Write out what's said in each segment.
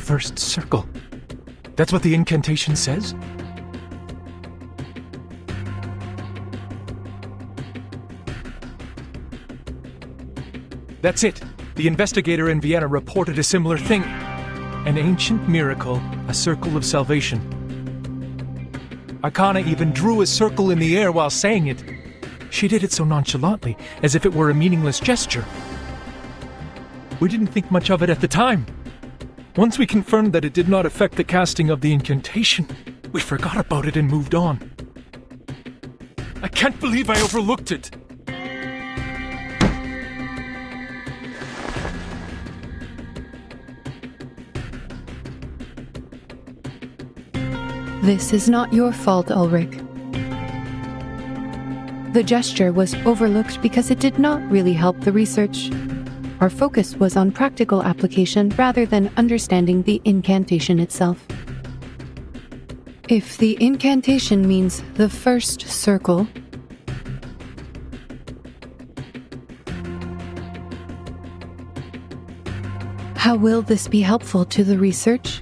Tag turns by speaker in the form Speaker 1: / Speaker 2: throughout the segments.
Speaker 1: first circle. That's what the incantation says? That's it. The investigator in Vienna reported a similar thing. An ancient miracle, a circle of salvation. Akana even drew a circle in the air while saying it. She did it so nonchalantly, as if it were a meaningless gesture. We didn't think much of it at the time. Once we confirmed that it did not affect the casting of the incantation, we forgot about it and moved on. I can't believe I overlooked it.
Speaker 2: This is not your fault, Ulrich. The gesture was overlooked because it did not really help the research. Our focus was on practical application rather than understanding the incantation itself. If the incantation means the first circle, how will this be helpful to the research?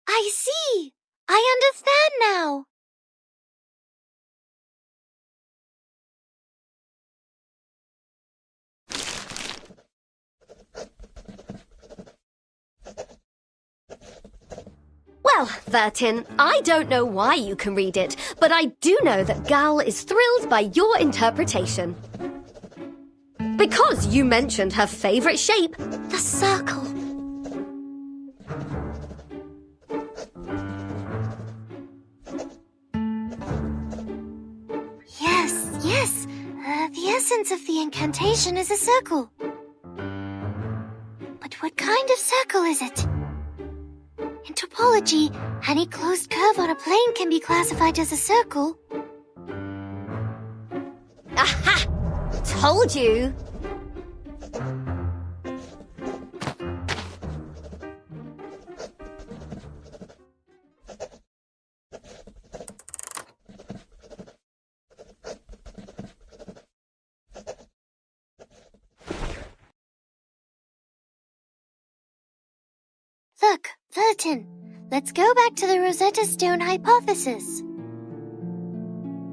Speaker 3: I see! I understand now!
Speaker 4: Well, Vertin, I don't know why you can read it, but I do know that Gal is thrilled by your interpretation. Because you mentioned her favorite shape, the circle.
Speaker 3: Yes, the essence of the incantation is a circle. But what kind of circle is it? In topology, any closed curve on a plane can be classified as a circle.
Speaker 4: Aha! Told you!
Speaker 3: Look, Vertin, let's go back to the Rosetta Stone hypothesis.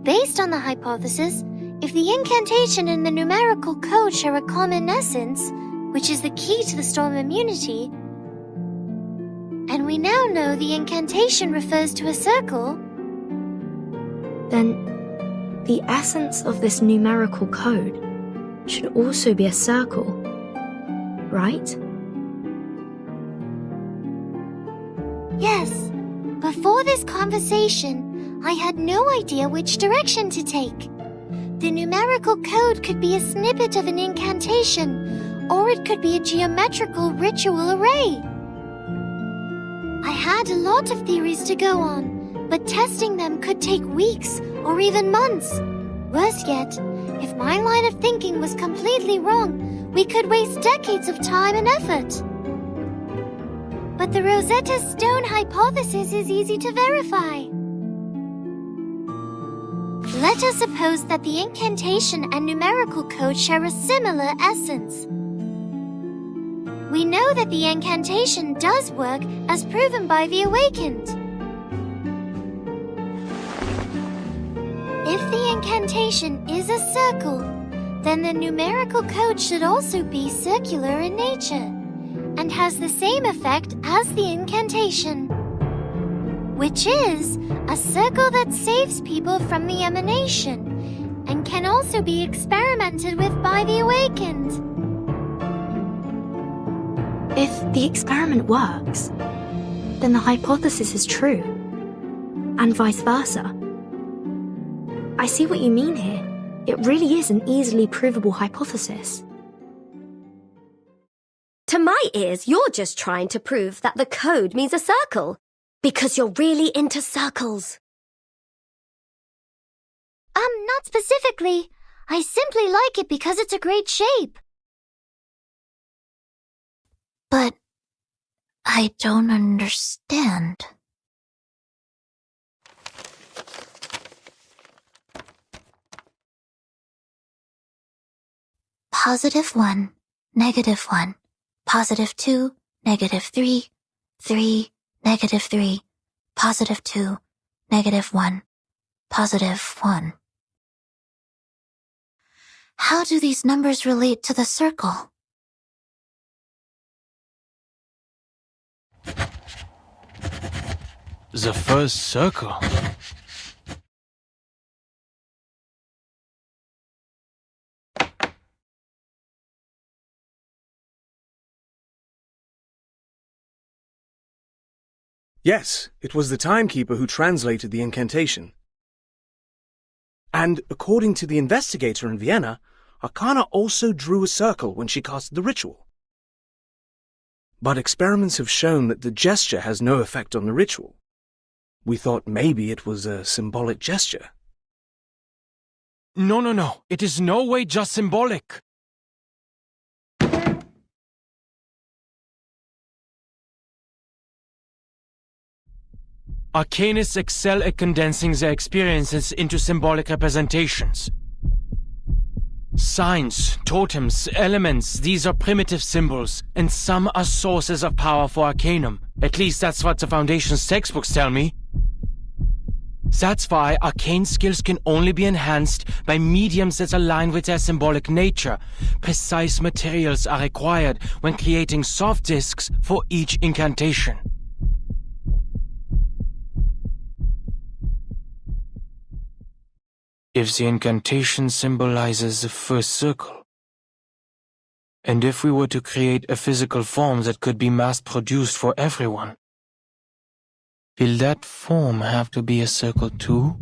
Speaker 3: Based on the hypothesis, if the incantation and the numerical code share a common essence, which is the key to the storm immunity, and we now know the incantation refers to a circle,
Speaker 5: then the essence of this numerical code should also be a circle, right?
Speaker 3: Yes. Before this conversation, I had no idea which direction to take. The numerical code could be a snippet of an incantation, or it could be a geometrical ritual array. I had a lot of theories to go on, but testing them could take weeks or even months. Worse yet, if my line of thinking was completely wrong, we could waste decades of time and effort. But the Rosetta Stone hypothesis is easy to verify. Let us suppose that the incantation and numerical code share a similar essence. We know that the incantation does work as proven by the awakened. If the incantation is a circle, then the numerical code should also be circular in nature and has the same effect as the incantation, which is a circle that saves people from the emanation and can also be experimented with by the awakened.
Speaker 5: If the experiment works, then the hypothesis is true, and vice versa. I see what you mean here. It really is an easily provable hypothesis.
Speaker 4: To my ears, you're just trying to prove that the code means a circle, because you're really into circles.
Speaker 3: Not specifically. I simply like it because it's a great shape. But I don't understand. +1, -1, +2, -3, 3, -3, +2, -1, +1. How do these numbers relate to the circle?
Speaker 6: The first circle.
Speaker 7: Yes, it was the timekeeper who translated the incantation. And according to the investigator in Vienna, Arcana also drew a circle when she cast the ritual. But experiments have shown that the gesture has no effect on the ritual. We thought maybe it was a symbolic gesture.
Speaker 6: No. It is no way just symbolic. Arcanists excel at condensing their experiences into symbolic representations. Signs, totems, elements, these are primitive symbols, and some are sources of power for Arcanum. At least that's what the Foundation's textbooks tell me. That's why arcane skills can only be enhanced by mediums that align with their symbolic nature. Precise materials are required when creating soft discs for each incantation. If the incantation symbolizes the first circle, and if we were to create a physical form that could be mass-produced for everyone, will that form have to be a circle too?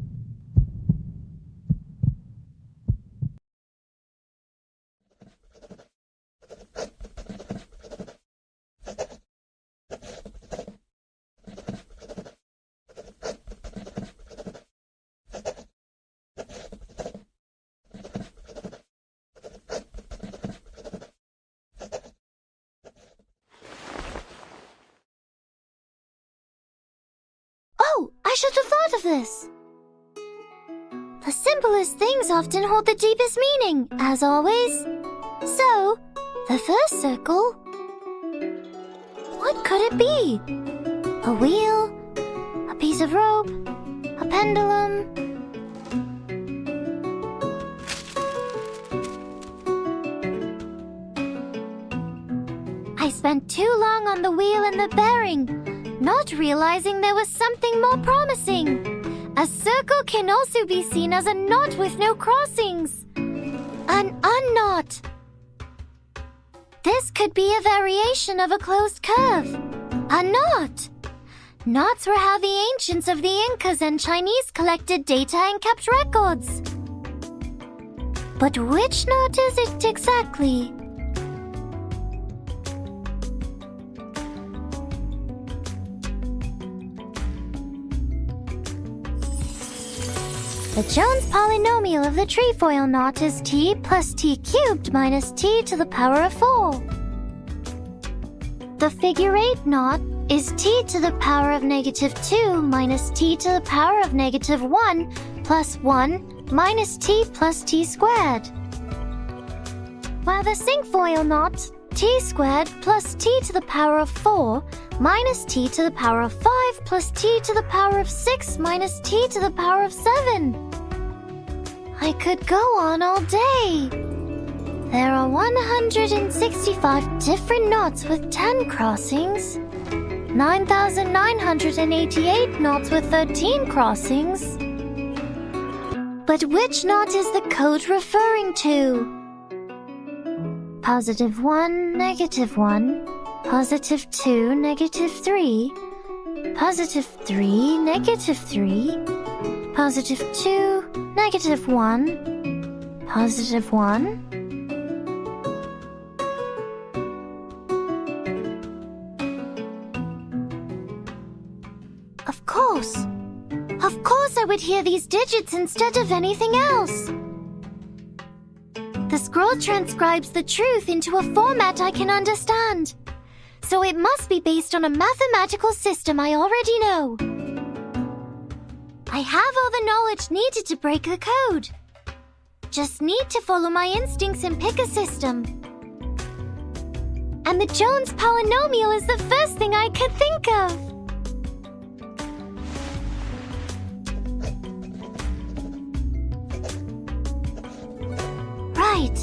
Speaker 3: Oh, I should have thought of this. The simplest things often hold the deepest meaning, as always. So, the first circle... what could it be? A wheel? A piece of rope? A pendulum? I spent too long on the wheel and the bearing, not realizing there was something more promising. A circle can also be seen as a knot with no crossings. An unknot. This could be a variation of a closed curve. A knot. Knots were how the ancients of the Incas and Chinese collected data and kept records. But which knot is it exactly? The Jones polynomial of the trefoil knot is t plus t cubed minus t to the power of 4. The figure 8 knot is t to the power of -2 minus t to the power of -1 plus 1 minus t plus t squared. While the cinquefoil knot, t squared plus t to the power of 4 minus t to the power of 5 plus t to the power of 6 minus t to the power of 7. I could go on all day. There are 165 different knots with 10 crossings, 9,988 knots with 13 crossings. But which knot is the code referring to? +1, -1, +2, -3, +3, -3, +2, -1, +1. Of course I would hear these digits instead of anything else. The scroll transcribes the truth into a format I can understand. So it must be based on a mathematical system I already know. I have all the knowledge needed to break the code. just need to follow my instincts and pick a system. And the Jones polynomial is the first thing I could think of. Right.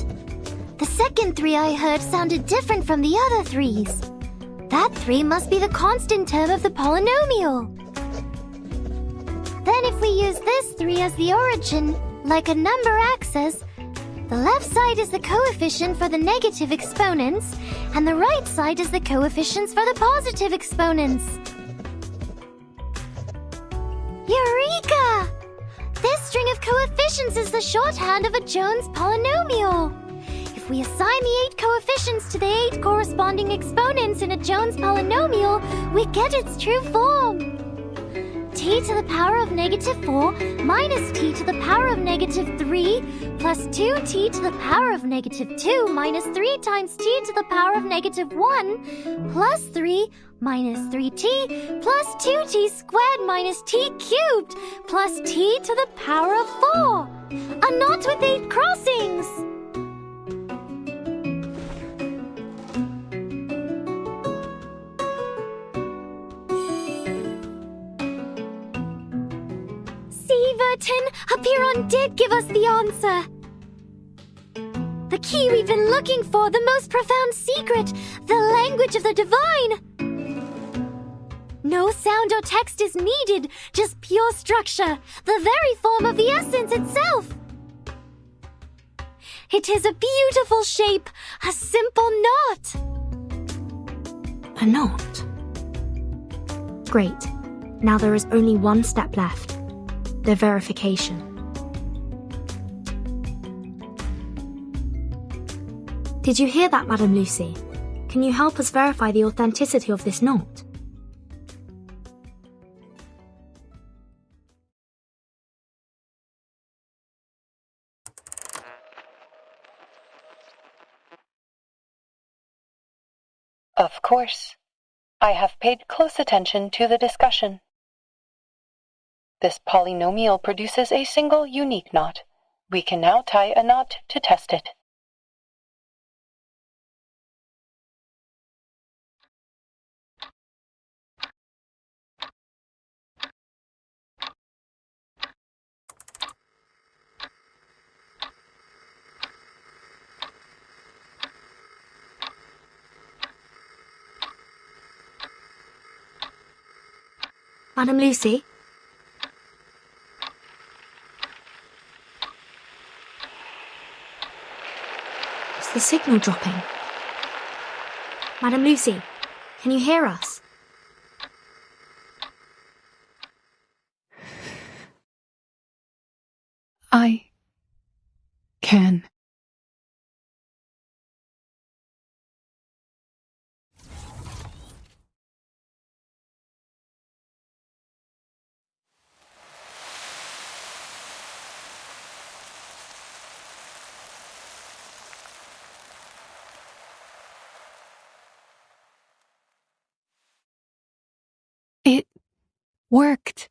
Speaker 3: The second 3 I heard sounded different from the other 3s. That 3 must be the constant term of the polynomial. Then if we use this 3 as the origin, like a number axis, the left side is the coefficient for the negative exponents, and the right side is the coefficients for the positive exponents. Eureka! This string of coefficients is the shorthand of a Jones polynomial. If we assign the 8 coefficients to the 8 corresponding exponents in a Jones polynomial, we get its true form. T to the power of -4 minus t to the power of -3 plus 2t to the power of -2 minus 3 times t to the power of -1 plus 3 minus 3t plus 2t squared minus t cubed plus t to the power of 4. A knot with 8 crossings! Apiron did give us the answer. The key we've been looking for, the most profound secret, the language of the divine. No sound or text is needed, just pure structure, the very form of the essence itself. It is a beautiful shape, a simple knot.
Speaker 5: A knot? Great. Now there is only one step left. The verification. Did you hear that, Madam Lucy? Can you help us verify the authenticity of this knot?
Speaker 8: Of course. I have paid close attention to the discussion. This polynomial produces a single unique knot. We can now tie a knot to test it.
Speaker 5: Madam Lucy? Is the signal dropping? Madam Lucy, can you hear us?
Speaker 2: I can. It worked.